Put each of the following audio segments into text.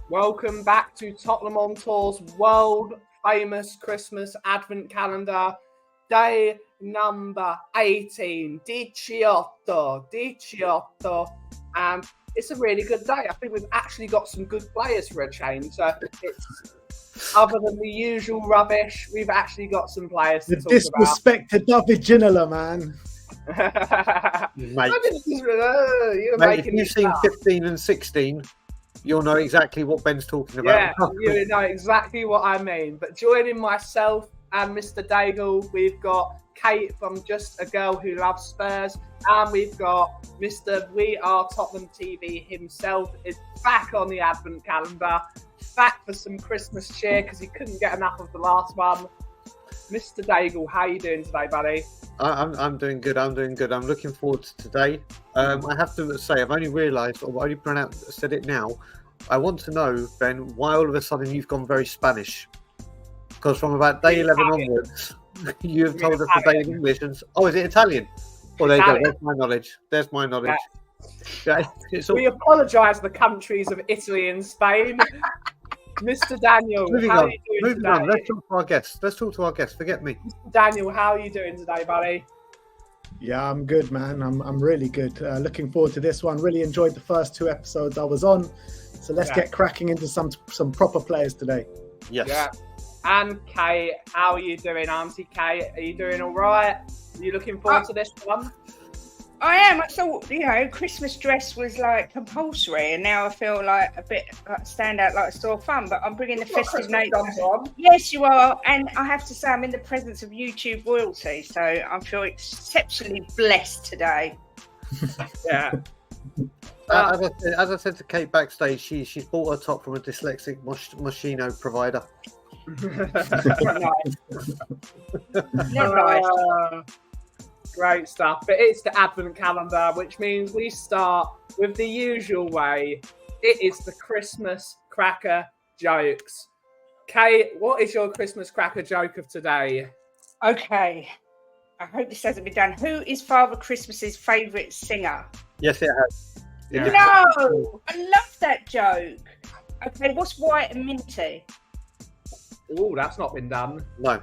Welcome back to Tottenham on Tour's world famous Christmas Advent calendar, day number 18, 18, and it's a really good day. I think we've actually got some good players for a change. So it's other than the usual rubbish, we've actually got some players to talk about. Disrespect to David Ginola, man. Mate, if you've seen 15 and 16, you'll know exactly what Ben's talking about. Yeah, you know exactly what I mean. But joining myself and Mr. Daigle, we've got Kate from Just a Girl Who Loves Spurs, and we've got Mr. We Are Tottenham TV himself is back on the Advent calendar, back for some Christmas cheer because he couldn't get enough of the last one. Mr. Daigle, how are you doing today, buddy? I'm doing good. I'm looking forward to today. I have to say, I've only realised, or only said it now. I want to know, Ben, why all of a sudden you've gone very Spanish? Because from about day 11 onwards, you have told us the day in English. And, is it Italian? Well, there you go. There's my knowledge. Yeah. We apologise to the countries of Italy and Spain. Mr. Daniel, how are you doing today? Let's talk to our guests. Forget me. Mr. Daniel, how are you doing today, buddy? Yeah, I'm good, man. I'm really good. Looking forward to this one. Really enjoyed the first 2 episodes I was on. So let's get cracking into some proper players today. Yes. Yeah. And Kate, how are you doing, Auntie Kate? Are you doing all right? Are you looking forward to this one? I am. I thought, Christmas dress was like compulsory, and now I feel like a bit stand out like a sore thumb. But I'm bringing the festive nature. Yes, you are. And I have to say, I'm in the presence of YouTube royalty, so I feel exceptionally blessed today. Yeah. As I said to Kate backstage, she's bought her top from a dyslexic Moschino provider. Nice. Great stuff. But it's the Advent calendar, which means we start with the usual way. It is the Christmas cracker jokes. Kate, what is your Christmas cracker joke of today? Okay. I hope this hasn't been done. Who is Father Christmas's favourite singer? Yes, it has. Yeah. No! I love that joke. Okay, what's white and minty? Oh, that's not been done. No.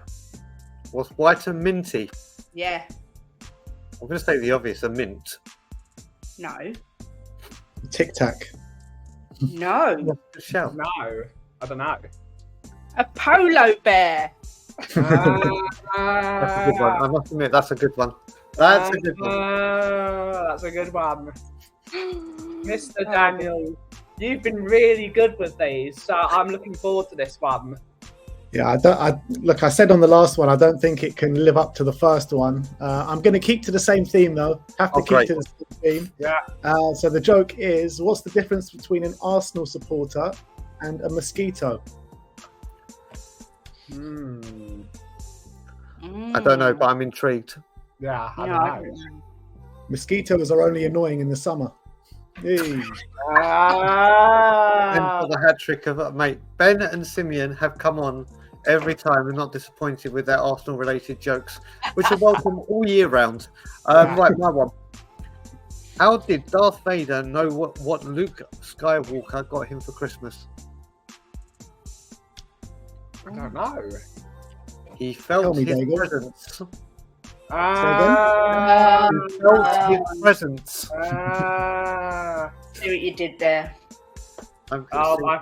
What's white and minty? Yeah. I'm going to say the obvious, a mint. No. Tic Tac. No. Shout. No, I don't know. A polo bear. That's a good one. I must admit, that's a good one. That's a good one. Mr. Daniel, you've been really good with these, so I'm looking forward to this one. Yeah, I said on the last one, I don't think it can live up to the first one. I'm going to keep to the same theme, though. Have to keep to the same theme. Yeah. So the joke is, what's the difference between an Arsenal supporter and a mosquito? I don't know, but I'm intrigued. Yeah, I don't know. Mosquitoes are only annoying in the summer. Hey. And for the hat trick of mate, Ben and Simeon have come on every time and not disappointed with their Arsenal-related jokes, which are welcome all year round. Right, my one. How did Darth Vader know what Luke Skywalker got him for Christmas? I don't know. He felt his David. presence. Say He felt his presence. See what you did there. No,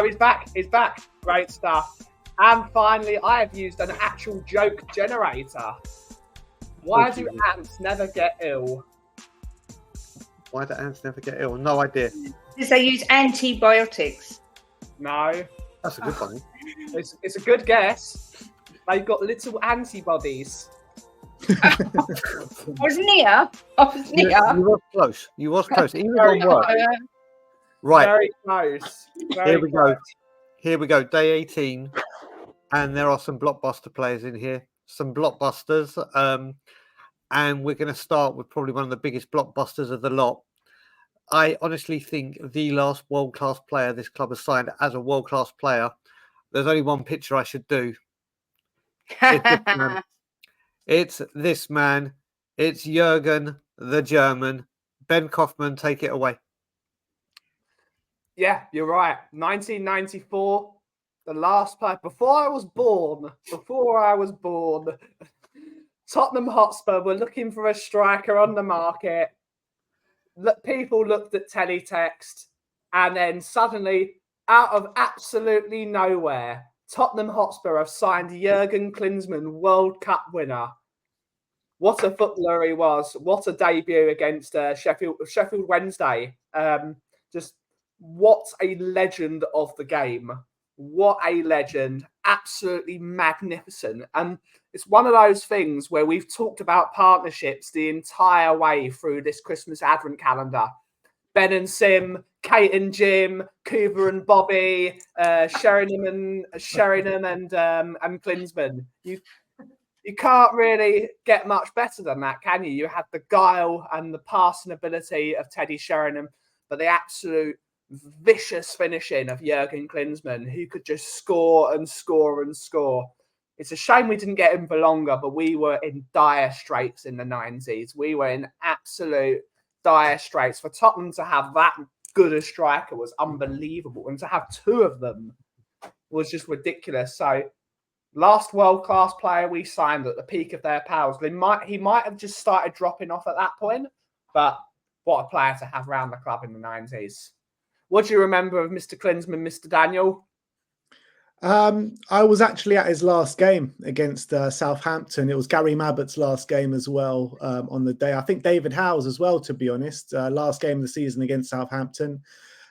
he's back. He's back. Great stuff. And finally, I have used an actual joke generator. Why do ants never get ill? Why do ants never get ill? No idea. Because they use antibiotics. No. That's a good one. It's a good guess. They've got little antibodies. I was near. You was close. Even on work. Right. Very close. Here we go. Day 18. And there are some blockbuster players in here. Some blockbusters. And we're going to start with probably one of the biggest blockbusters of the lot. I honestly think the last world-class player this club has signed as a world-class player. There's only one picture I should do. It's this man. It's Jurgen, the German. Ben Kaufman, take it away. Yeah, you're right. 1994, the last player before I was born. Tottenham Hotspur were looking for a striker on the market. People looked at teletext, and then suddenly, out of absolutely nowhere, Tottenham Hotspur have signed Jurgen Klinsmann, World Cup winner. What a footballer he was! What a debut against Sheffield Wednesday! Just what a legend of the game! What a legend! Absolutely magnificent. And it's one of those things where we've talked about partnerships the entire way through this Christmas advent calendar. Ben and Sim, Kate and Jim, Cooper and Bobby, Sheringham and Klinsmann. You can't really get much better than that, can you? You had the guile and the passing ability of Teddy Sheringham, but the absolute vicious finishing of Jurgen Klinsmann, who could just score and score and score. It's a shame we didn't get him for longer, but we were in dire straits in the 90s. We were in absolute dire straits. For Tottenham to have that good a striker was unbelievable, and to have two of them was just ridiculous. So, last world-class player we signed at the peak of their powers. He might have just started dropping off at that point, but what a player to have around the club in the 90s. What do you remember of Mr. Klinsmann, Mr. Daniel? I was actually at his last game against Southampton. It was Gary Mabbott's last game as well on the day. I think David Howe's as well, to be honest. Last game of the season against Southampton.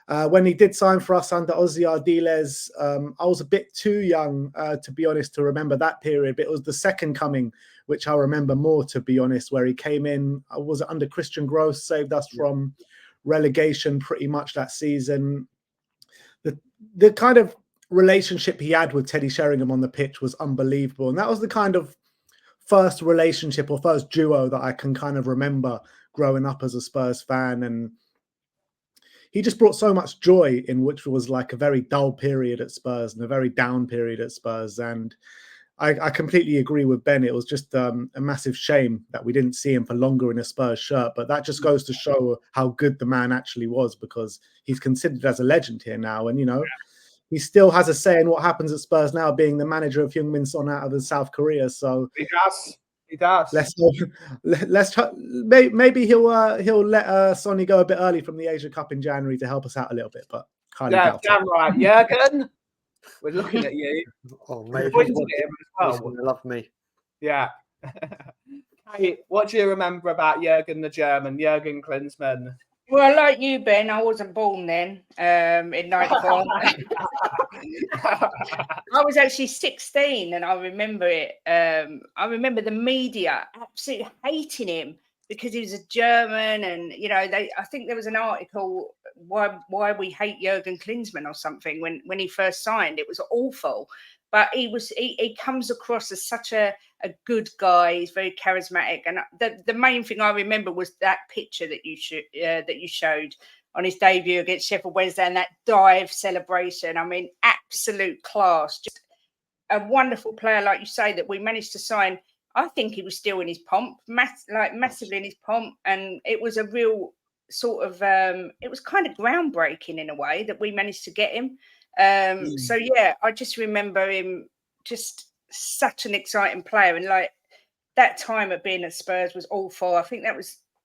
When he did sign for us under JAGWLS, I was a bit too young, to be honest, to remember that period. But it was the second coming, which I remember more, to be honest, where he came in. Was it under Christian Gross, saved us from relegation pretty much that season. The kind of relationship he had with Teddy Sheringham on the pitch was unbelievable. And that was the kind of first relationship or first duo that I can kind of remember growing up as a Spurs fan. And he just brought so much joy in which was like a very dull period at Spurs and a very down period at Spurs. And I completely agree with Ben. It was just a massive shame that we didn't see him for longer in a Spurs shirt. But that just goes to show how good the man actually was, because he's considered as a legend here now. And, you know, he still has a say in what happens at Spurs now, being the manager of Heung-min Son out of South Korea. So he does. He does. Maybe he'll let Sonny go a bit early from the Asia Cup in January to help us out a little bit, but highly doubt damn right, Jurgen. We're looking at you. Oh, maybe well. love me. Yeah. Hey, what do you remember about Jurgen the German, Jurgen Klinsmann? Well, like you, Ben, I wasn't born then in 94. I was actually 16 and I remember it. I remember the media absolutely hating him because he was a German, and, you know, I think there was an article, why we hate Jurgen Klinsmann or something when he first signed. It was awful. But he comes across as such a good guy. He's very charismatic, and the main thing I remember was that picture that you showed on his debut against Sheffield Wednesday, and that dive celebration. I mean, absolute class. Just a wonderful player, like you say, that we managed to sign. I think he was still in his pomp, massively in his pomp, and it was a real sort of it was kind of groundbreaking in a way that we managed to get him. So yeah, I just remember him just such an exciting player, and like that time of being at Spurs was awful. I think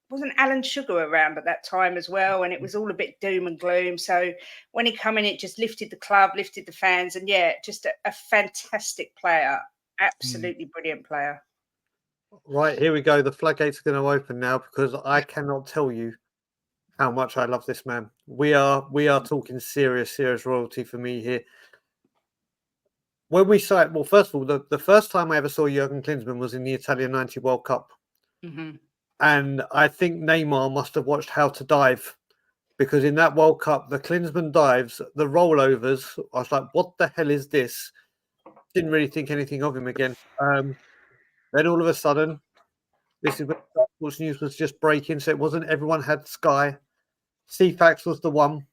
wasn't Alan Sugar around at that time as well, and it was all a bit doom and gloom. So when he came in, it just lifted the club, lifted the fans, and yeah, just a fantastic player, absolutely brilliant player. Right, here we go. The floodgates are going to open now, because I cannot tell you how much I love this man. We are talking serious royalty for me here. When we saw it, well, first of all, the first time I ever saw Jurgen Klinsmann was in the Italian 90 World Cup. Mm-hmm. And I think Neymar must have watched How to Dive, because in that World Cup, the Klinsmann dives, the rollovers, I was like, what the hell is this? Didn't really think anything of him again. Then all of a sudden, this is when sports news was just breaking, so it wasn't everyone had Sky. CFAX was the one.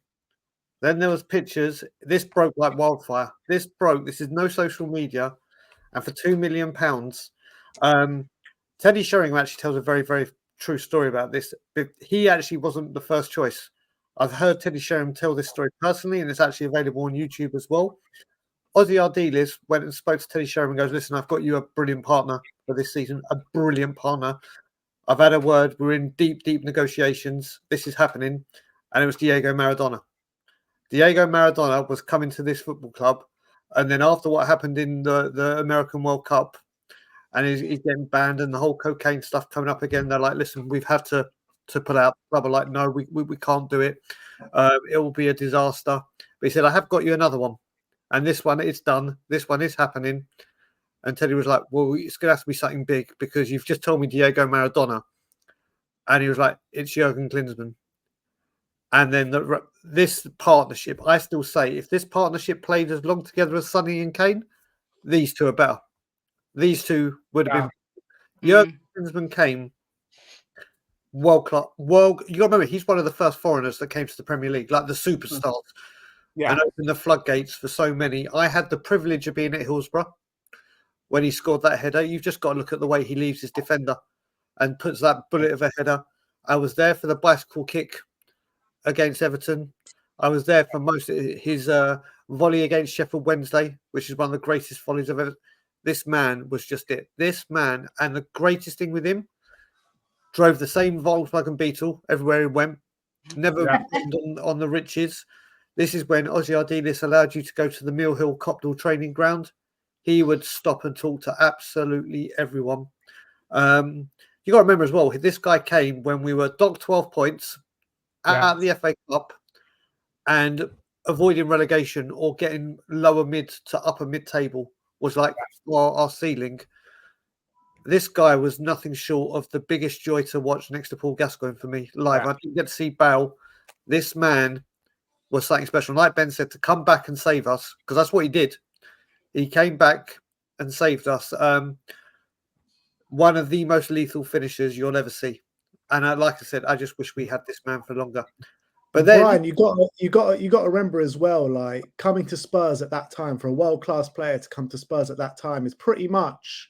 Then there was pictures. This broke like wildfire. This is no social media. And for £2 million, Teddy Sheringham actually tells a very, very true story about this. He actually wasn't the first choice. I've heard Teddy Sheringham tell this story personally, and it's actually available on YouTube as well. Ozzy Ardiles went and spoke to Teddy Sheringham and goes, listen, I've got you a brilliant partner for this season, a brilliant partner. I've had a word. We're in deep, deep negotiations. This is happening. And it was Diego Maradona. Diego Maradona was coming to this football club. And then after what happened in the American World Cup, and he's getting banned and the whole cocaine stuff coming up again, they're like, listen, we've had to put out the club. Like, no, we can't do it. It will be a disaster. But he said, I have got you another one. And this one, it's done. This one is happening. And Teddy was like, well, it's going to have to be something big because you've just told me Diego Maradona. And he was like, it's Jurgen Klinsmann. And then this partnership, I still say, if this partnership played as long together as Sonny and Kane, these two are better. These two would have been. Jurgen Klinsmann came world class. You got to remember, he's one of the first foreigners that came to the Premier League, like the superstars. And opened the floodgates for so many. I had the privilege of being at Hillsborough when he scored that header. You've just got to look at the way he leaves his defender and puts that bullet of a header. I was there for the bicycle kick against Everton. I was there for most of his volley against Sheffield Wednesday, which is one of the greatest volleys I've ever. This man was just it. This man, and the greatest thing with him, drove the same Volkswagen Beetle everywhere he went. Never on the riches. This is when Ozzy Ardiles allowed you to go to the Mill Hill Copdale training ground. He would stop and talk to absolutely everyone. You got to remember as well, this guy came when we were docked 12 points at the FA Cup and avoiding relegation or getting lower mid to upper mid table was like our ceiling. This guy was nothing short of the biggest joy to watch next to Paul Gascoigne for me live. I didn't get to see Bale. This man was something special. Like Ben said, to come back and save us, because that's what he did. He came back and saved us. One of the most lethal finishers you'll ever see. And like I said, I just wish we had this man for longer. But then, Brian, you got to remember as well, like coming to Spurs at that time, for a world-class player to come to Spurs at that time is pretty much,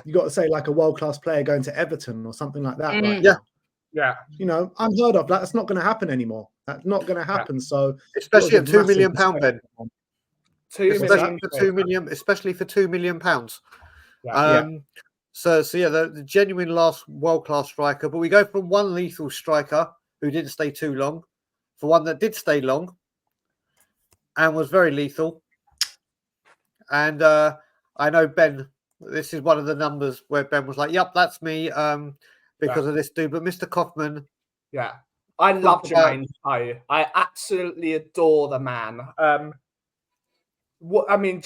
you got to say, like a world-class player going to Everton or something like that. Right now. Yeah. You know, unheard of. That's not going to happen anymore. That's not going to happen. So, especially at £2 million, Ben. Especially for £2 million. So yeah, the genuine last world-class striker. But we go from one lethal striker who didn't stay too long for one that did stay long and was very lethal. And I know Ben, this is one of the numbers where Ben was like, yep, that's me because of this dude. But Mr. Kaufman. Yeah. I love Jermaine Defoe. I absolutely adore the man. What I mean,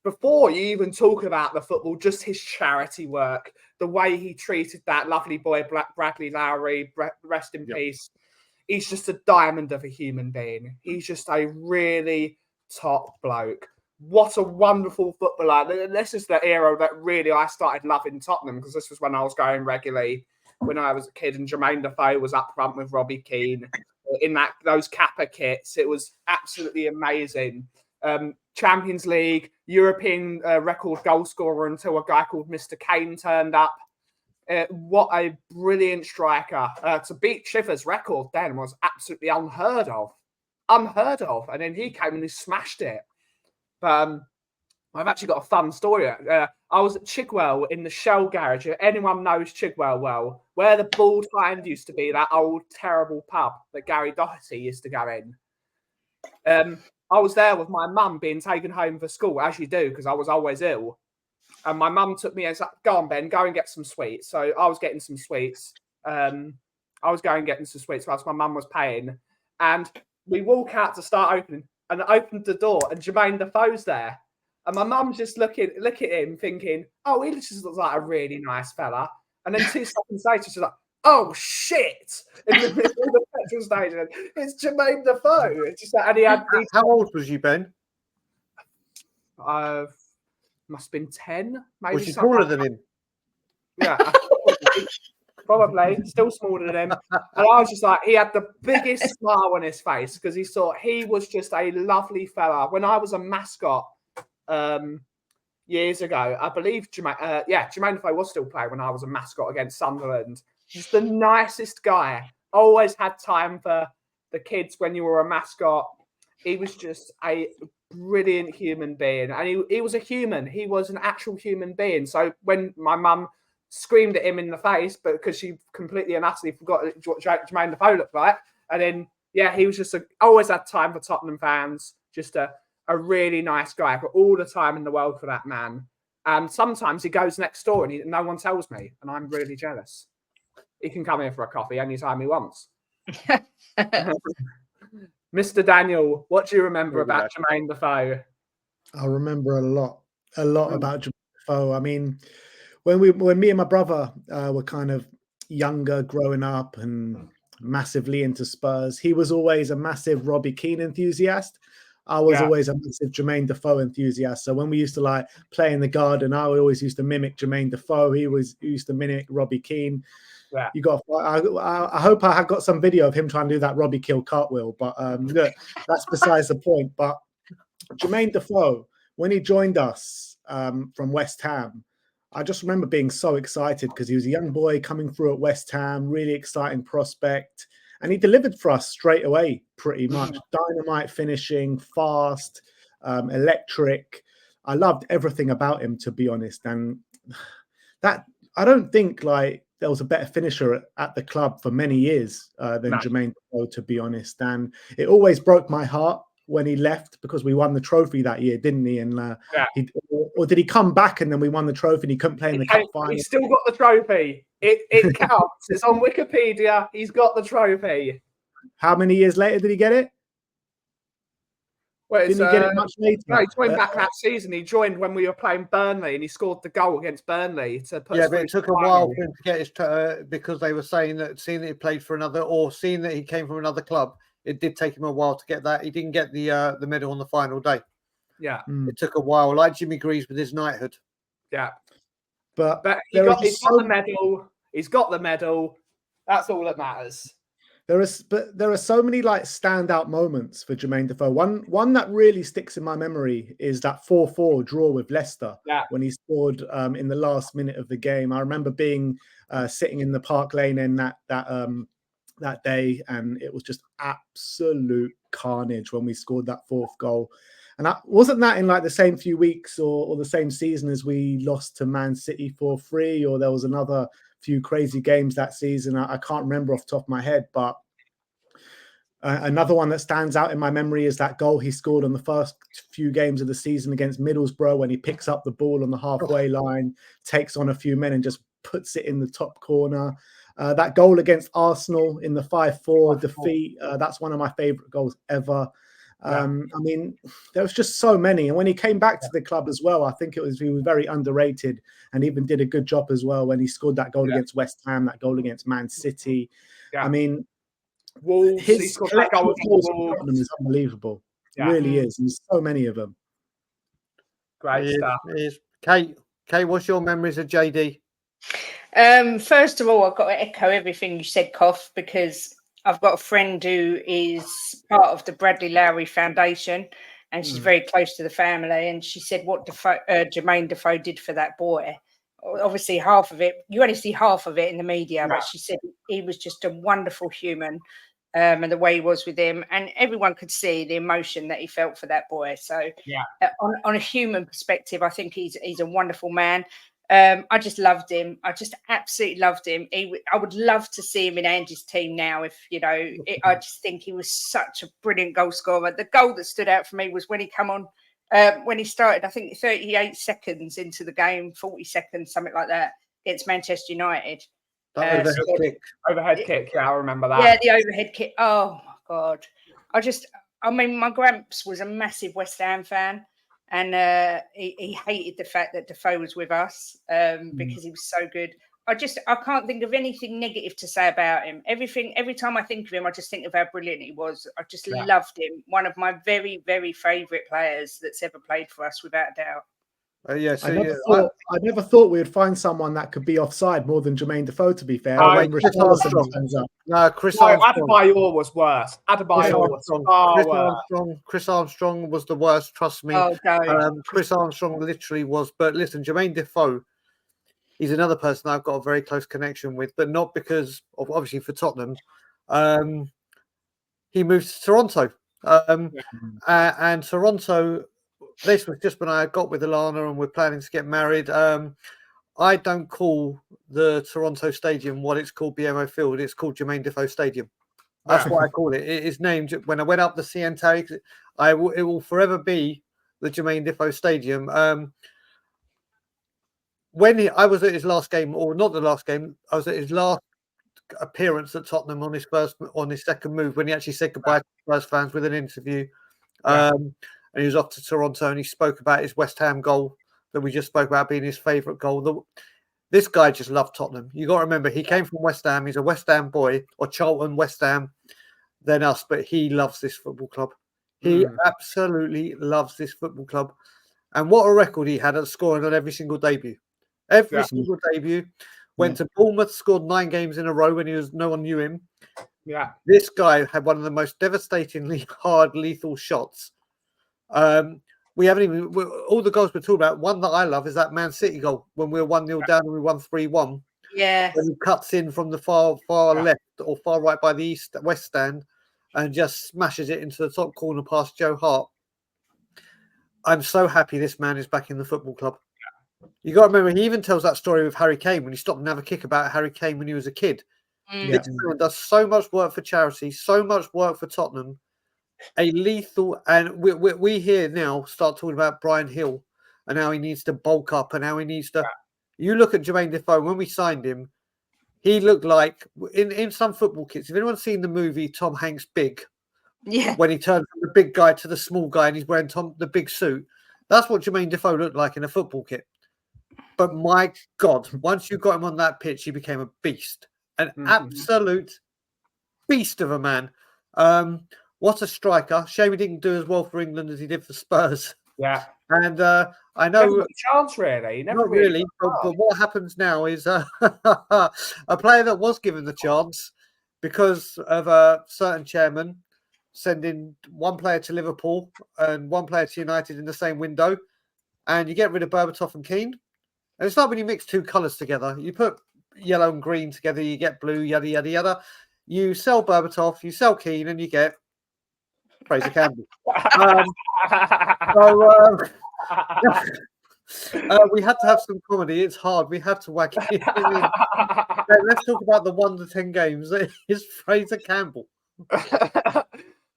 before you even talk about the football, just his charity work, the way he treated that lovely boy, Bradley Lowry, rest in peace. He's just a diamond of a human being. He's just a really top bloke. What a wonderful footballer. This is the era that really I started loving Tottenham, because this was when I was going regularly when I was a kid, and Jermaine Defoe was up front with Robbie Keane in those Kappa kits. It was absolutely amazing. Champions League, European record goal scorer until a guy called Mr. Kane turned up. What a brilliant striker. To beat Shiver's record then was absolutely unheard of. And then he came and he smashed it. But I've actually got a fun story. I was at Chigwell in the Shell garage. If anyone knows Chigwell well, where the Bald Hind used to be, that old terrible pub that Gary Doherty used to go in. I was there with my mum being taken home for school, as you do, because I was always ill. And my mum took me and said, go on, Ben, go and get some sweets. So I was getting some sweets. Whilst my mum was paying. And we walk out to start opening, and I opened the door, and Jermaine Defoe's there. And my mum's just look at him thinking, oh, he just looks like a really nice fella. And then 2 seconds later, she's like, oh, shit. In the middle of the petrol station, it's Jermaine Defoe. It's just, and he had these... How old was you, Ben? Must have been 10. Maybe. Was you smaller than him? Yeah. Probably. Still smaller than him. And I was just like, he had the biggest smile on his face because he thought he was just a lovely fella. When I was a mascot years ago, I believe Jermaine Defoe was still playing when I was a mascot against Sunderland. Just the nicest guy. Always had time for the kids when you were a mascot. He was just a brilliant human being, and he was a human. He was an actual human being. So when my mum screamed at him in the face, but because she completely and utterly forgot what Jermaine Defoe looked like, and then he was just always had time for Tottenham fans. Just a really nice guy. I've got all the time in the world for that man. Sometimes he goes next door and no one tells me, and I'm really jealous. He can come here for a coffee anytime he wants. Mr. Daniel, what do you remember about Jermaine Defoe? I remember a lot about Jermaine Defoe. I mean, when me and my brother were kind of younger, growing up and massively into Spurs, he was always a massive Robbie Keane enthusiast. I was always a massive Jermaine Defoe enthusiast. So when we used to like play in the garden, I always used to mimic Jermaine Defoe. He used to mimic Robbie Keane. Yeah. I hope I have got some video of him trying to do that Robbie Kill cartwheel, but look, that's besides the point. But Jermaine Defoe, when he joined us from West Ham, I just remember being so excited because he was a young boy coming through at West Ham, really exciting prospect. And he delivered for us straight away, pretty much. Dynamite finishing, fast, electric. I loved everything about him, to be honest. And that I don't think like there was a better finisher at the club for many years than Jermaine Defoe, to be honest. And it always broke my heart when he left because we won the trophy that year, didn't he? And or did he come back and then we won the trophy and he couldn't play in the cup final? He's still got the trophy. It counts. It's on Wikipedia. He's got the trophy. How many years later did he get it? Well, didn't he get it much later? No, he joined back that season. He joined when we were playing Burnley and he scored the goal against Burnley to put. Yeah, but it took a while for him to get his because they were saying that seeing that he played for another or seeing that he came from another club, it did take him a while to get that. He didn't get the medal on the final day. Yeah, it took a while, like Jimmy Greaves with his knighthood. Yeah, but he's got the medal. He's got the medal. That's all that matters. There are so many like standout moments for Jermaine Defoe. One that really sticks in my memory is that 4-4 draw with Leicester when he scored in the last minute of the game. I remember being sitting in the Park Lane end that day, and it was just absolute carnage when we scored that fourth goal. And wasn't that in like the same few weeks or the same season as we lost to Man City 4-3, or there was another few crazy games that season? I can't remember off the top of my head, but another one that stands out in my memory is that goal he scored on the first few games of the season against Middlesbrough when he picks up the ball on the halfway line, takes on a few men and just puts it in the top corner. That goal against Arsenal in the 5-4 defeat, that's one of my favourite goals ever. I mean, there was just so many. And when he came back to the club as well, I think he was very underrated and even did a good job as well when he scored that goal against West Ham, that goal against Man City. I mean, Wolves, his collection of goals for Tottenham is unbelievable. It really is. And there's so many of them. Great stuff. Kate, what's your memories of JD? First of all, I've got to echo everything you said, Koff, because I've got a friend who is part of the Bradley Lowry Foundation, and she's very close to the family. And she said what Jermaine Defoe did for that boy. Obviously, half of it, you only see half of it in the media, but she said he was just a wonderful human, and the way he was with him. And everyone could see the emotion that he felt for that boy. So on a human perspective, I think he's a wonderful man. I just loved him. I just absolutely loved him. I would love to see him in Andy's team now. If I just think he was such a brilliant goal scorer. The goal that stood out for me was when he come on, when he started. I think 38 seconds into the game, 40 seconds, something like that, against Manchester United. Overhead kick. Yeah, I remember that. Yeah, the overhead kick. Oh my God! I mean, my gramps was a massive West Ham fan. And he hated the fact that Defoe was with us because he was so good. I can't think of anything negative to say about him. Every time I think of him, I just think of how brilliant he was. I just loved him. One of my very, very favourite players that's ever played for us, without a doubt. I never thought we would find someone that could be offside more than Jermaine Defoe, to be fair. Chris Armstrong. Adebayor was worse. Chris Armstrong was the worst, trust me. Chris Armstrong literally was. But listen, Jermaine Defoe, he's another person I've got a very close connection with, but not because of, obviously, for Tottenham. he moved to Toronto. And Toronto, this was just when I got with Alana and we're planning to get married. I don't call the Toronto Stadium what it's called BMO Field. It's called Jermaine Defoe Stadium. That's what I call it. It is named, when I went up the CN Tower, it will forever be the Jermaine Defoe Stadium. I was at his last game, or not the last game, I was at his last appearance at Tottenham on his second move, when he actually said goodbye to Spurs fans with an interview. And he was off to Toronto, and he spoke about his West Ham goal that we just spoke about being his favourite goal. This guy just loved Tottenham. You got to remember, he came from West Ham. He's a West Ham boy, or Charlton, West Ham, then us, but he loves this football club. He absolutely loves this football club. And what a record he had at scoring on every single debut. Every single debut. Went to Bournemouth, scored 9 games in a row when no one knew him. Yeah. This guy had one of the most devastatingly hard, lethal shots. We haven't even, all the goals we're talking about, one that I love is that Man City goal when we were 1-0 down and we won 3-1. Yeah. When he cuts in from the far left or far right by the west stand and just smashes it into the top corner past Joe Hart. I'm so happy this man is back in the football club. You got to remember, he even tells that story with Harry Kane when he stopped and have a kick about Harry Kane when he was a kid. This man does so much work for charity, so much work for Tottenham. A lethal, and we here now start talking about Brian Hill and how he needs to bulk up and how he needs to. You look at Jermaine Defoe, when we signed him, he looked like in some football kits. If anyone's seen the movie Tom Hanks' Big, when he turned from the big guy to the small guy and he's wearing the big suit, that's what Jermaine Defoe looked like in a football kit. But my God, once you got him on that pitch, he became a beast, an absolute beast of a man. What a striker. Shame he didn't do as well for England as he did for Spurs. Yeah. And I know... Never got a chance, really. Not really. But what happens now is a player that was given the chance because of a certain chairman sending one player to Liverpool and one player to United in the same window, and you get rid of Berbatov and Keane. And it's like when you mix 2 colours together. You put yellow and green together, you get blue, yada, yada, yada. You sell Berbatov, you sell Keane, and you get Fraser Campbell. We had to have some comedy. It's hard. We have to whack it in. Let's talk about the 1 to 10 games. It's Fraser Campbell.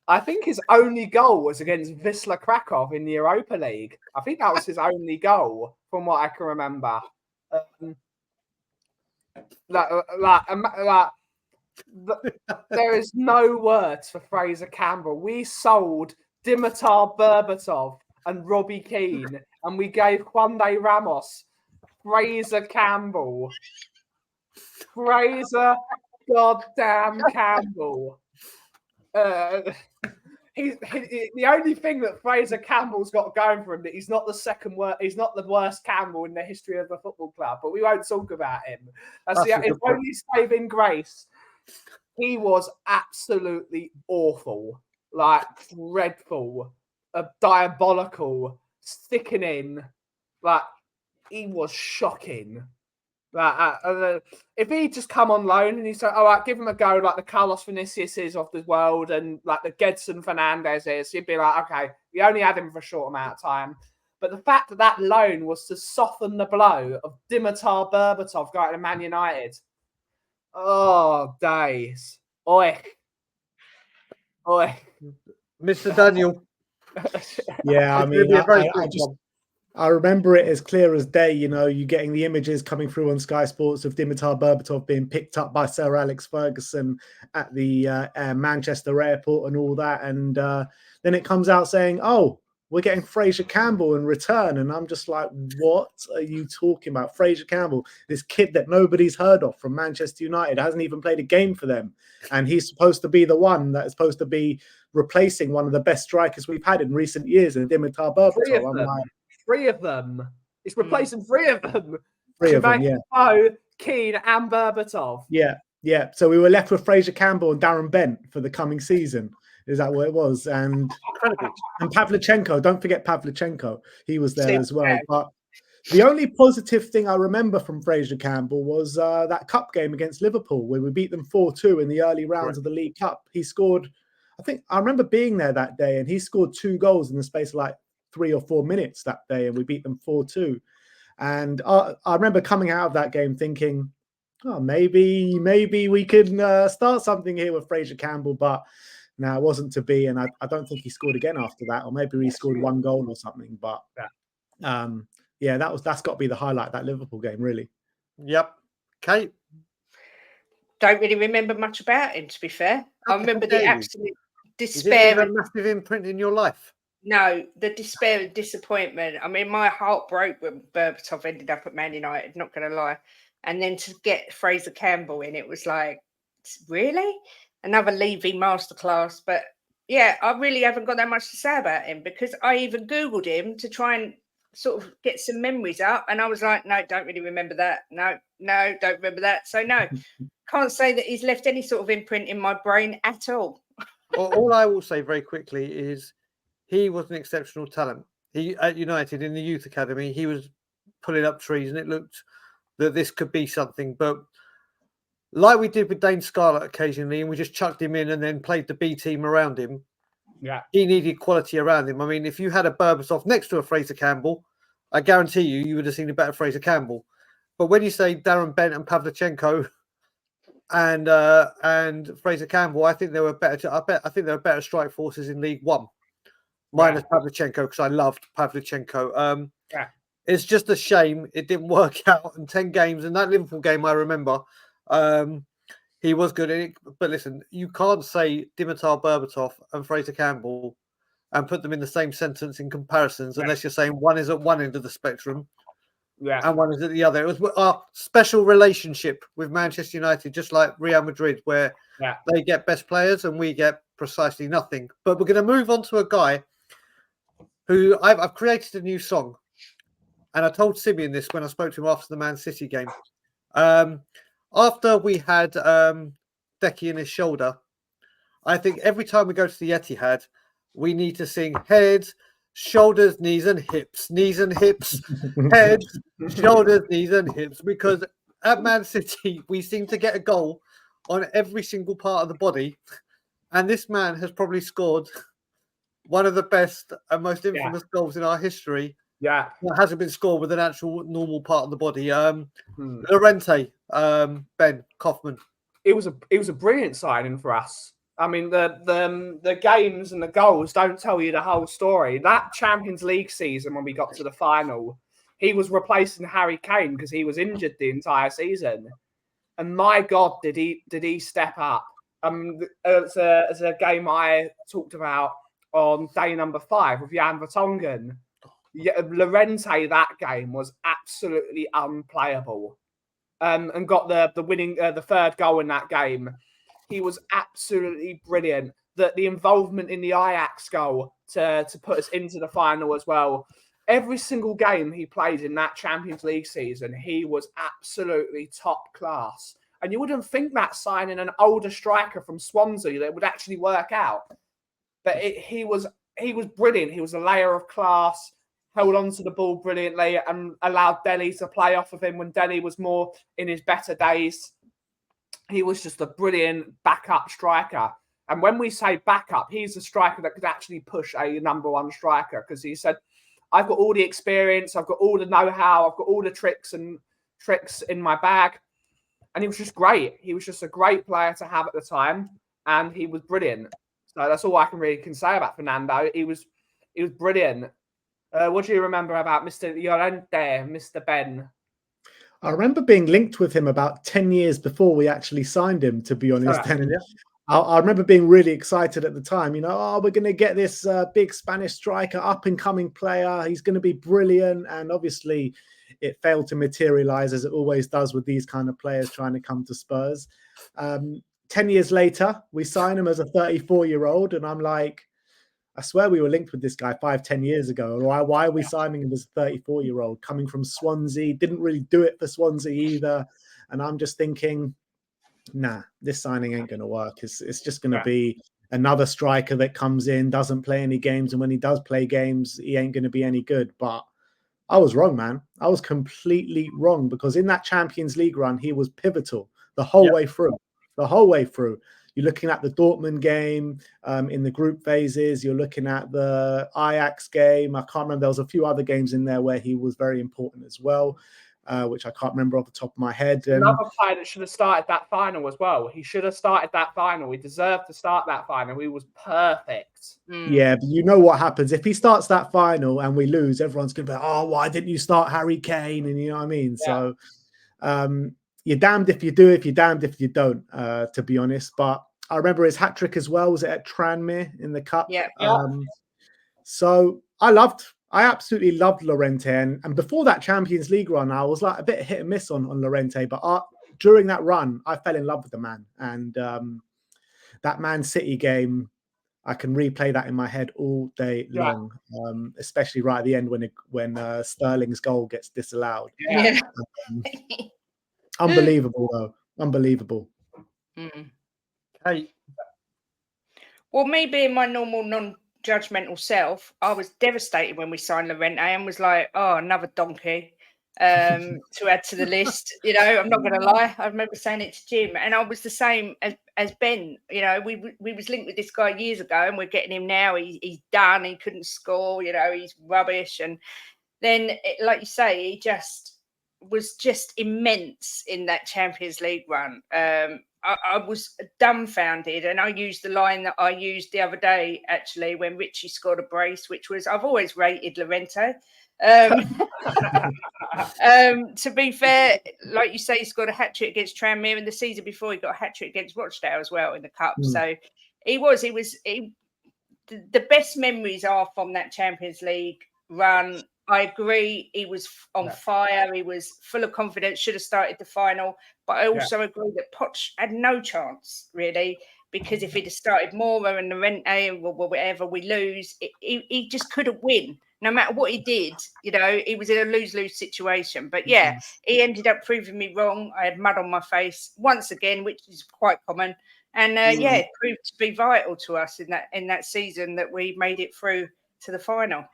I think his only goal was against Wisla Krakow in the Europa League. I think that was his only goal, from what I can remember. There is no words for Fraser Campbell. We sold Dimitar Berbatov and Robbie Keane, and we gave Juande Ramos Fraser Campbell. Fraser goddamn Campbell. The only thing that Fraser Campbell's got going for him that he's not the worst Campbell in the history of the football club, but we won't talk about him. That's his only saving grace. He was absolutely awful, like dreadful, diabolical, sickening. Like, he was shocking. If he just come on loan and he's like, all right, give him a go, like the Carlos Vinicius of the world and like the Gedson Fernandez is, you'd be like, okay, we only had him for a short amount of time. But the fact that loan was to soften the blow of Dimitar Berbatov going to Man United. Oh, days. Oi. Mr. Daniel. Yeah, I mean, I remember it as clear as day. You know, you getting the images coming through on Sky Sports of Dimitar Berbatov being picked up by Sir Alex Ferguson at the Manchester airport and all that. And then it comes out saying, oh, we're getting Fraser Campbell in return. And I'm just like, what are you talking about? Fraser Campbell, this kid that nobody's heard of from Manchester United, hasn't even played a game for them. And he's supposed to be the one that is supposed to be replacing one of the best strikers we've had in recent years in Dimitar Berbatov. I'm like, 3 of them. It's replacing 3 of them. 3 of them, yeah. Defoe, Keane, and Berbatov. Yeah. So we were left with Fraser Campbell and Darren Bent for the coming season. Is that what it was? And Pavlyuchenko. Don't forget Pavlyuchenko. He was there as well. But the only positive thing I remember from Fraser Campbell was that cup game against Liverpool, where we beat them 4-2 in the early rounds of the League Cup. He scored, I think I remember being there that day, and he scored 2 goals in the space of like 3 or 4 minutes that day, and we beat them 4-2. And I remember coming out of that game thinking, oh, maybe we could start something here with Fraser Campbell, but no, it wasn't to be. And I don't think he scored again after that, or maybe he scored 1 goal or something. But yeah, that's got to be the highlight, that Liverpool game, really. Yep. Kate? Don't really remember much about him, to be fair. I remember the absolute despair. Is it a massive imprint in your life? No, the despair and disappointment. I mean, my heart broke when Berbatov ended up at Man United, not going to lie. And then to get Fraser Campbell in, it was like, really? Another Levy masterclass. But yeah, I really haven't got that much to say about him, because I even Googled him to try and sort of get some memories up. And I was like, no, don't really remember that. No, don't remember that. So no, can't say that he's left any sort of imprint in my brain at all. All I will say very quickly is he was an exceptional talent. He at United in the youth academy, he was pulling up trees, and it looked that this could be something. But like we did with Dane Scarlett occasionally, and we just chucked him in and then played the B team around him. Yeah, he needed quality around him. I mean, if you had a Berbatov next to a Fraser Campbell, I guarantee you would have seen a better Fraser Campbell. But when you say Darren Bent and Pavlyuchenko and Fraser Campbell, I think they were better. I think they were better strike forces in League One. Minus Pavlyuchenko, because I loved Pavlyuchenko. It's just a shame it didn't work out in 10 games. And that Liverpool game, I remember, he was good in it. But listen, you can't say Dimitar Berbatov and Fraser Campbell and put them in the same sentence in comparisons unless you're saying one is at one end of the spectrum and one is at the other. It was our special relationship with Manchester United, just like Real Madrid, where they get best players and we get precisely nothing. But we're going to move on to a guy who I've created a new song, and I told Simeon this when I spoke to him after the Man City game. After we had Decky in his shoulder, I think every time we go to the Etihad, we need to sing heads, shoulders, knees and hips, heads, shoulders, knees and hips, because at Man City, we seem to get a goal on every single part of the body. And this man has probably scored one of the best and most infamous goals in our history. Yeah, that hasn't been scored with an actual normal part of the body. Llorente, Ben Kaufman. It was a brilliant signing for us. I mean, the games and the goals don't tell you the whole story. That Champions League season, when we got to the final, he was replacing Harry Kane because he was injured the entire season. And my God, did he step up? It's a game I talked about on day number 5 with Jan Vertonghen. Llorente, that game was absolutely unplayable, and got the winning, the 3rd goal in that game. He was absolutely brilliant. The involvement in the Ajax goal to put us into the final as well. Every single game he played in that Champions League season, he was absolutely top class. And you wouldn't think that signing an older striker from Swansea that would actually work out. But he was brilliant. He was a layer of class, held on to the ball brilliantly, and allowed Dele to play off of him when Dele was more in his better days. He was just a brilliant backup striker. And when we say backup, he's a striker that could actually push a number 1 striker, because he said, I've got all the experience, I've got all the know-how, I've got all the tricks in my bag. And he was just great. He was just a great player to have at the time, and he was brilliant. So that's all I can say about Fernando. He was brilliant. What do you remember about Mr. Llorente, Mr. Ben? I remember being linked with him about 10 years before we actually signed him, to be honest. And I remember being really excited at the time. You know, we're going to get this big Spanish striker, up-and-coming player. He's going to be brilliant. And obviously, it failed to materialize, as it always does with these kind of players trying to come to Spurs. 10 years later, we sign him as a 34-year-old. And I'm like, I swear we were linked with this guy 5-10 years ago. Why are we signing him as a 34-year-old coming from Swansea? Didn't really do it for Swansea either. And I'm just thinking, nah, this signing ain't going to work. It's just going to be another striker that comes in, doesn't play any games. And when he does play games, he ain't going to be any good. But I was wrong, man. I was completely wrong, because in that Champions League run, he was pivotal the whole way through. You're looking at the Dortmund game in the group phases. You're looking at the Ajax game. I can't remember. There was a few other games in there where he was very important as well, which I can't remember off the top of my head. And another player that should have started that final as well. He should have started that final. He deserved to start that final. He was perfect. Yeah, but you know what happens if he starts that final and we lose? Everyone's going to be, oh, why didn't you start Harry Kane? And you know what I mean? Yeah. So you're damned if you do, if you're damned if you don't, to be honest. But I remember his hat trick as well. Was it at Tranmere in the cup? Yeah. So I absolutely loved Llorente. And before that Champions League run, I was like a bit hit and miss on Llorente. But during that run, I fell in love with the man. And that Man City game, I can replay that in my head all day long, especially right at the end when Sterling's goal gets disallowed. Yeah. Unbelievable, though. Unbelievable. Hey, Well, me being my normal non-judgmental self, I was devastated when we signed Llorente and was like, oh, another donkey to add to the list. You know, I'm not going to lie. I remember saying it to Jim, and I was the same as Ben. You know, we was linked with this guy years ago, and we're getting him now. He's done. He couldn't score. You know, he's rubbish. And then, like you say, he was just immense in that Champions League run. I was dumbfounded, and I used the line that I used the other day, actually, when Richie scored a brace, which was, I've always rated Llorente. To be fair, like you say, he scored a hat-trick against Tranmere, and the season before he got a hat-trick against Rochdale as well in the Cup. So the best memories are from that Champions League run. I agree. He was on fire. He was full of confidence, should have started the final. But I also agree that Poch had no chance, really, because if he'd have started Mora and Llorente or whatever, we lose, he just couldn't win. No matter what he did, you know, he was in a lose-lose situation. But yeah, he ended up proving me wrong. I had mud on my face once again, which is quite common. And it proved to be vital to us in that season that we made it through to the final.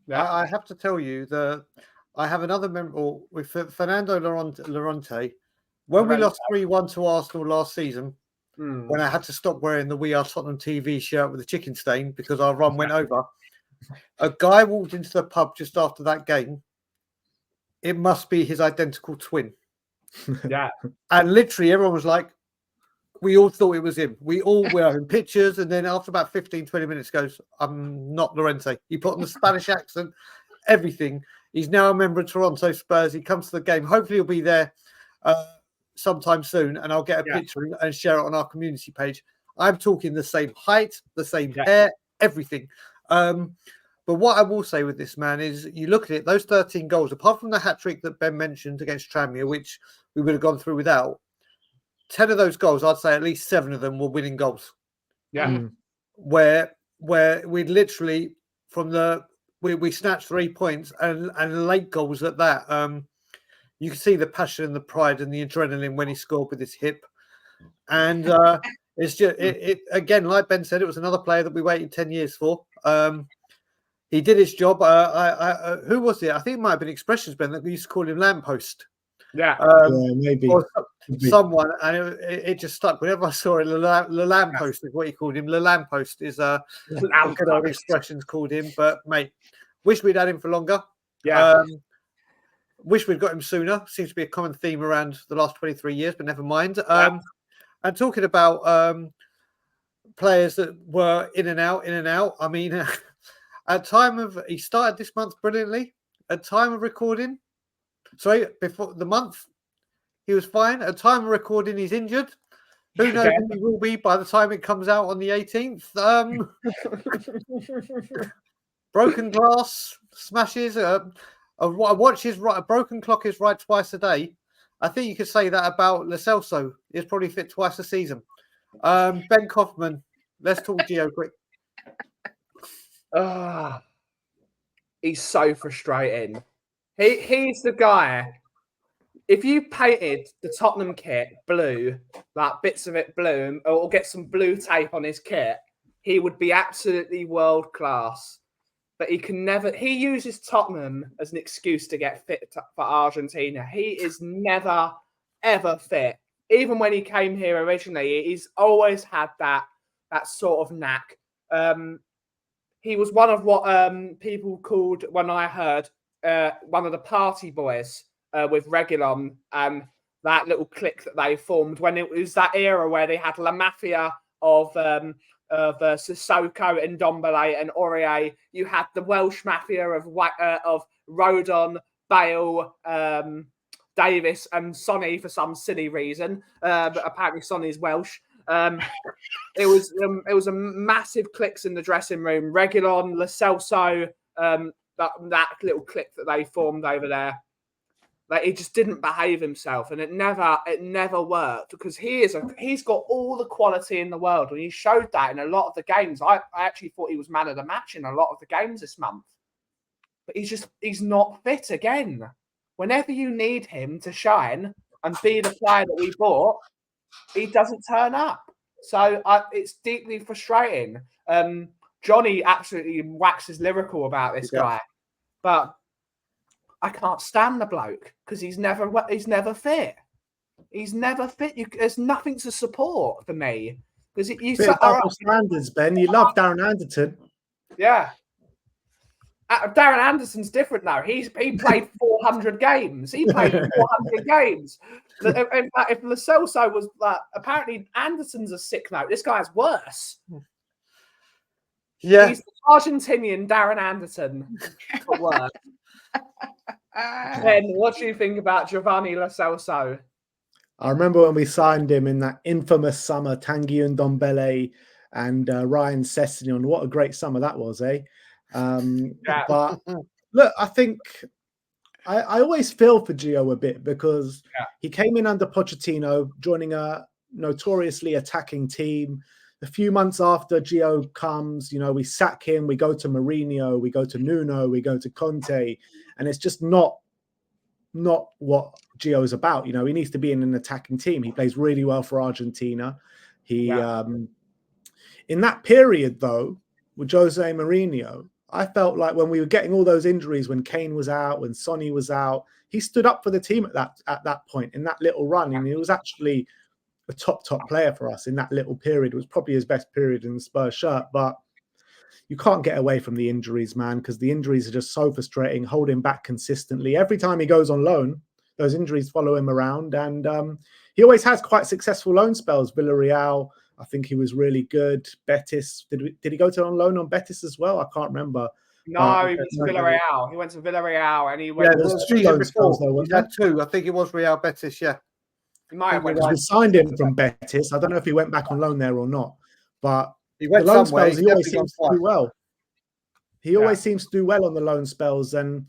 Yeah. I have to tell you that I have another memory with Fernando Llorente. When we lost 3-1 to Arsenal last season, when I had to stop wearing the We Are Tottenham TV shirt with the chicken stain because our run went over, a guy walked into the pub just after that game. It must be his identical twin. Yeah. And literally everyone was like, we all thought it was him. We all were having pictures. And then after about 15, 20 minutes goes, I'm not Llorente. He put on the Spanish accent, everything. He's now a member of Toronto Spurs. He comes to the game. Hopefully he'll be there sometime soon. And I'll get a picture and share it on our community page. I'm talking the same height, the same hair, everything. But what I will say with this man is you look at it, those 13 goals, apart from the hat-trick that Ben mentioned against Tranmere, which we would have gone through without, 10 of those goals, I'd say at least 7 of them were winning goals. Yeah. Where we'd literally, we snatched 3 points and late goals at that. You can see the passion and the pride and the adrenaline when he scored with his hip. And it's just, again, like Ben said, it was another player that we waited 10 years for. He did his job. Who was it? I think it might have been Expressions, Ben, that we used to call him Lamppost. Yeah. Maybe. Or someone, and it just stuck. Whenever I saw it, Le Lamppost is what he called him. Le Lamppost is good old Expressions called him. But, mate, wish we'd had him for longer. Yeah. Wish we'd got him sooner. Seems to be a common theme around the last 23 years, but never mind. And talking about players that were in and out, I mean, he started this month brilliantly. At time of recording, sorry, before the month, he was fine. At time of recording, he's injured. Who knows who he will be by the time it comes out on the 18th? Broken glass, smashes. A watch is right. A broken clock is right twice a day. I think you could say that about Lo Celso. He's probably fit twice a season. Ben Kaufman, let's talk Gio quick. He's so frustrating. He's the guy. If you painted the Tottenham kit blue, like bits of it blue, or get some blue tape on his kit, he would be absolutely world class. But he can never. He uses Tottenham as an excuse to get fit for Argentina. He is never, ever fit. even when he came here originally, he's always had that sort of knack. He was one of what people called, when I heard, one of the party boys with Regulon and that little clique that they formed when it was that era where they had La Mafia of Sissoko and Dombele and Aurier. You had the Welsh Mafia of Rodon, Bale, Davis and Sonny for some silly reason. But apparently Sonny's Welsh. It was a massive cliques in the dressing room. Regulon, Lo Celso, that little clique that they formed over there. Like, he just didn't behave himself, and it never worked because he's got all the quality in the world, and he showed that in a lot of the games. I actually thought he was man of the match in a lot of the games this month, but he's not fit again. Whenever you need him to shine and be the player that we bought, he doesn't turn up. So it's deeply frustrating. Johnny absolutely waxes lyrical about this guy, but I can't stand the bloke because he's never fit. He's never fit. There's nothing to support for me because you double standards, Ben. You love Darren Anderton. Yeah. Darren Anderson's different now. He played 400 games. He played 400 games. In fact, if Lo Celso was apparently Anderson's a sick note. This guy's worse. Yeah, he's the Argentinian Darren Anderson at work. Ben, what do you think about Giovanni Lo Celso? I remember when we signed him in that infamous summer, Tanguy Ndombele and Ryan Sessegnon. What a great summer that was, eh? But look, I think I always feel for Gio a bit because he came in under Pochettino, joining a notoriously attacking team. A few months after Gio comes, we sack him, we go to Mourinho, we go to Nuno, we go to Conte, and it's just not what Gio is about. He needs to be in an attacking team. He plays really well for Argentina. He in that period though, with Jose Mourinho, I felt like when we were getting all those injuries, when Kane was out, when Sonny was out, he stood up for the team at that point in that little run, and he was actually a top player for us in that little period. It was probably his best period in the Spurs shirt, but you can't get away from the injuries, man, because the injuries are just so frustrating, hold him back consistently. Every time he goes on loan, those injuries follow him around, and he always has quite successful loan spells. Villarreal, I think he was really good. Betis, did he go to on loan on Betis as well? I can't remember. No, he went to Villarreal. He went to Villarreal, and he went. Yeah, there's 2 loan spells though. He had 2. I think it was Real Betis. Yeah, he might have went. We signed him from Betis. I don't know if he went back on loan there or not, but he went the loan somewhere. spells, he always seems to do well. He always seems to do well on the loan spells, and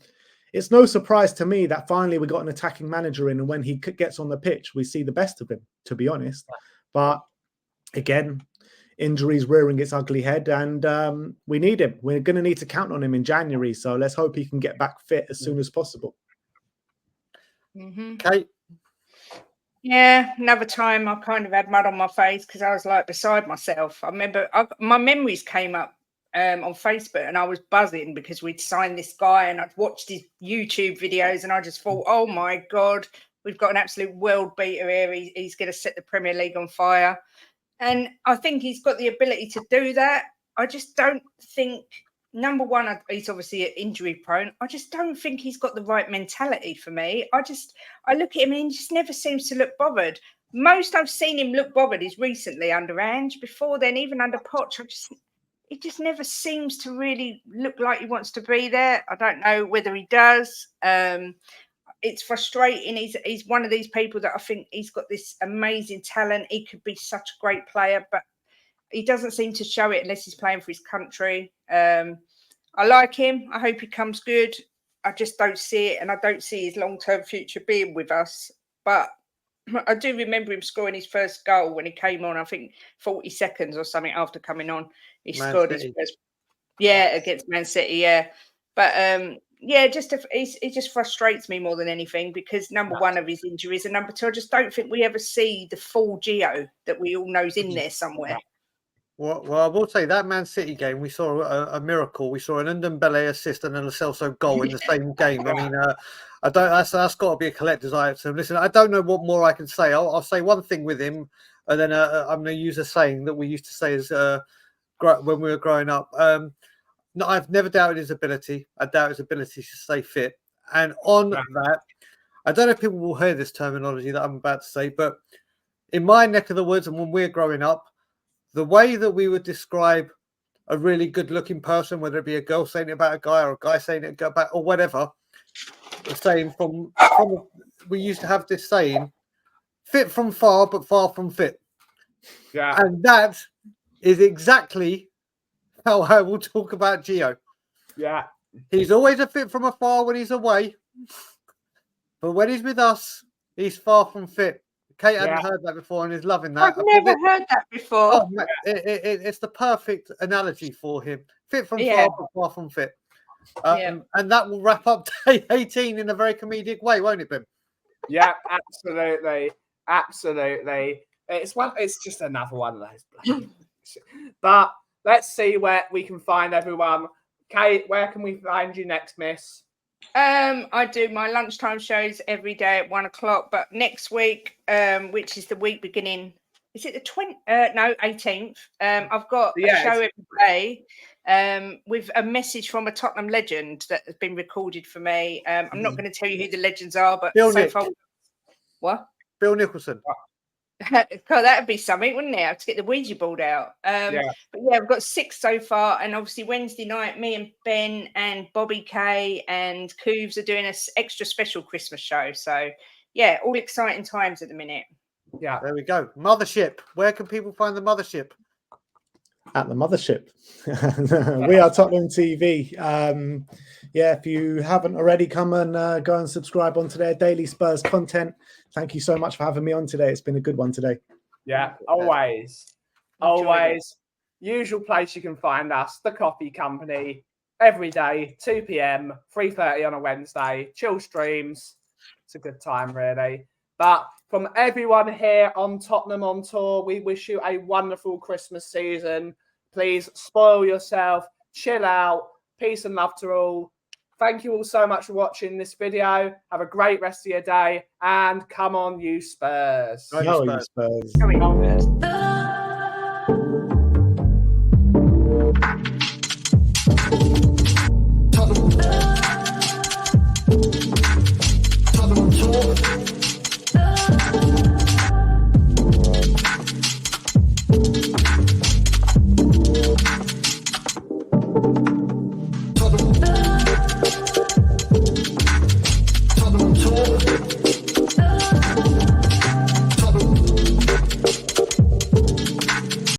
it's no surprise to me that finally we got an attacking manager in, and when he gets on the pitch, we see the best of him, to be honest. But again, injuries rearing its ugly head, and we need him. We're going to need to count on him in January, so let's hope he can get back fit as soon as possible. Kate? Yeah, another time I kind of had mud on my face because I was like beside myself. I remember my memories came up on Facebook, and I was buzzing because we'd signed this guy and I'd watched his YouTube videos, and I just thought, oh my God, we've got an absolute world beater here. He's going to set the Premier League on fire. And I think he's got the ability to do that. I just don't think, number one, he's obviously injury prone. I just don't think he's got the right mentality for me. I look at him and he just never seems to look bothered. Most I've seen him look bothered is recently under Ange. Before then, even under Poch, he just never seems to really look like he wants to be there. I don't know whether he does. It's frustrating. He's one of these people that I think he's got this amazing talent. He could be such a great player, but he doesn't seem to show it unless he's playing for his country. I like him. I hope he comes good. I just don't see it, and I don't see his long-term future being with us. But I do remember him scoring his first goal when he came on, I think 40 seconds or something after coming on. He scored his first, against Man City, But it just frustrates me more than anything because number one of his injuries, and number two, I just don't think we ever see the full Gio that we all know's in there somewhere. Well, I will say that Man City game, we saw a miracle. We saw an Ndombele assist and an Lo Celso goal in the same game. I mean, I don't. That's got to be a collector's item. Listen, I don't know what more I can say. I'll say one thing with him, and then I'm going to use a saying that we used to say as when we were growing up. No, I've never doubted his ability. I doubt his ability to stay fit. And on that, I don't know if people will hear this terminology that I'm about to say, but in my neck of the woods and when we're growing up, the way that we would describe a really good-looking person, whether it be a girl saying it about a guy or a guy saying it about or whatever, the saying from we used to have this saying, fit from far but far from fit. Yeah. And that is exactly how I will talk about Gio. Yeah. He's always a fit from afar when he's away, but when he's with us, he's far from fit. Kate hadn't heard that before and is loving that. I've never heard that before. Oh, it's the perfect analogy for him. Fit from far, but far from fit. And that will wrap up day 18 in a very comedic way, won't it, Ben? Yeah, absolutely. Absolutely. It's just another one of those. But let's see where we can find everyone. Kate, where can we find you next, miss? I do my lunchtime shows every day at 1 o'clock, but next week, which is the week beginning, is it the 18th? I've got a show every day with a message from a Tottenham legend that has been recorded for me. I'm not going to tell you who the legends are, but so far, what? Bill Nicholson. God, that'd be something, wouldn't it? I have to get the Ouija board out. But yeah, I've got 6 so far, and obviously Wednesday night, me and Ben and Bobby Kay and Cooves are doing an extra special Christmas show. So yeah, all exciting times at the minute. Yeah, there we go. Mothership. Where can people find the Mothership? At the Mothership. We are Tottenham TV. If you haven't already, come and go and subscribe onto their daily Spurs content. Thank you so much for having me on today. It's been a good one today. Yeah, always. Always. Usual place you can find us, The Coffee Company, every day, 2 p.m, 3:30 on a Wednesday, chill streams. It's a good time, really. But from everyone here on Tottenham on Tour, we wish you a wonderful Christmas season. Please spoil yourself, chill out, peace and love to all. Thank you all so much for watching this video. Have a great rest of your day, and come on, you Spurs. Go, you Spurs. Come on.